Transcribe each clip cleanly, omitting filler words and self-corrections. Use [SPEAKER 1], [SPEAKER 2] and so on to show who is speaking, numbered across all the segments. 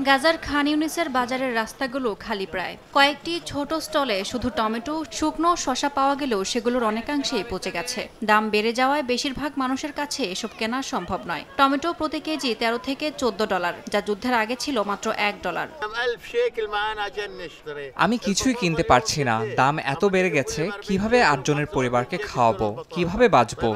[SPEAKER 1] গাজার খান ইউনিসের বাজারের রাস্তাগুলো খালি প্রায়। কয়েকটি ছোট স্টলে শুধু টমেটো, শুকনো শসা পাওয়া গেলেও সেগুলোর অনেকাংশেই পচে গেছে। দাম বেড়ে যাওয়ায় বেশিরভাগ মানুষের কাছে এসব কেনা সম্ভব নয়। টমেটো প্রতি কেজি $13 থেকে $14, যা যুদ্ধের আগে ছিল মাত্র $1।
[SPEAKER 2] আমি কিছুই কিনতে পারছি না, দাম এত বেড়ে গেছে। কিভাবে 8 জনের পরিবারকে খাওয়াবো, কিভাবে বাঁচবো?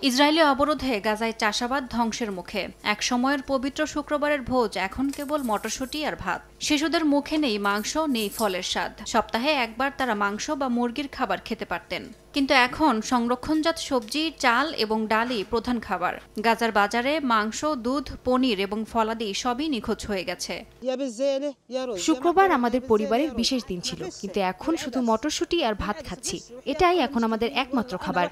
[SPEAKER 1] ইসরায়েলি অবরোধে গাজায় চাষাবাদ ধ্বংসের মুখে। এক সময়ের পবিত্র শুক্রবারের ভোজ এখন কেবল মটরশুঁটি আর ভাত। শিশুদের মুখে নেই মাংস, নেই ফলের স্বাদ। সপ্তাহে একবার তারা মাংস বা মুরগির খাবার খেতে পারতেন, কিন্তু এখন সংরক্ষণজাত সবজি, চাল এবং ডালই প্রধান খাবার। গাজার বাজারে মাংস, দুধ, পনির এবং ফলাদি সবই নিখোঁজ হয়ে গেছে।
[SPEAKER 3] শুক্রবার আমাদের পরিবারের বিশেষ দিন ছিল, কিন্তু এখন শুধু মটরশুঁটি আর ভাত খাচ্ছি। এটাই এখন আমাদের একমাত্র খাবার।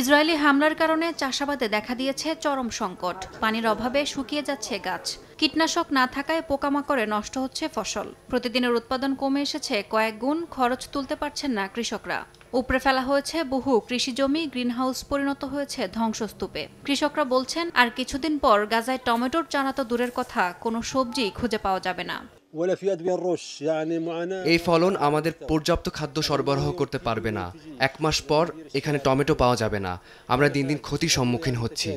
[SPEAKER 1] ইসরায়েলি হামলার কারণে চাষাবাদে দেখা দিয়েছে চরম সংকট। পানির অভাবে শুকিয়ে যাচ্ছে গাছ। কীটনাশক না থাকায় পোকামাকড়ে নষ্ট হচ্ছে ফসল। প্রতিদিনের উৎপাদন কমে এসেছে কয়েক গুণ। খরচ তুলতে পারছেন না কৃষকরা। উপড়ে ফেলা হয়েছে বহু কৃষিজমি, গ্রিনহাউস পরিণত হয়েছে ধ্বংসস্তূপে। কৃষকরা বলছেন আর কিছুদিন পর গাজায় টমেটোর চারা তো দূরের কথা, কোনো সবজি খুঁজে পাওয়া যাবে না।
[SPEAKER 4] এই ফলন আমাদের পর্যাপ্ত খাদ্য সরবরাহ করতে পারবে না। 1 মাস পর এখানে টমেটো পাওয়া যাবে না। আমরা দিন দিন ক্ষতির সম্মুখীন হচ্ছি।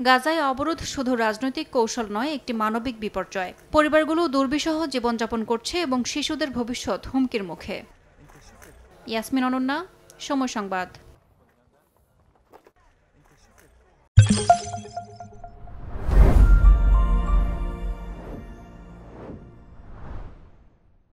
[SPEAKER 1] গাজায় অবরোধ শুধু রাজনৈতিক কৌশল নয়, একটি মানবিক বিপর্যয়। পরিবারগুলো দুর্বিষহ জীবনযাপন করছে এবং শিশুদের ভবিষ্যৎ হুমকির মুখে। ইয়াসমিন অনন্যা, সময় সংবাদ।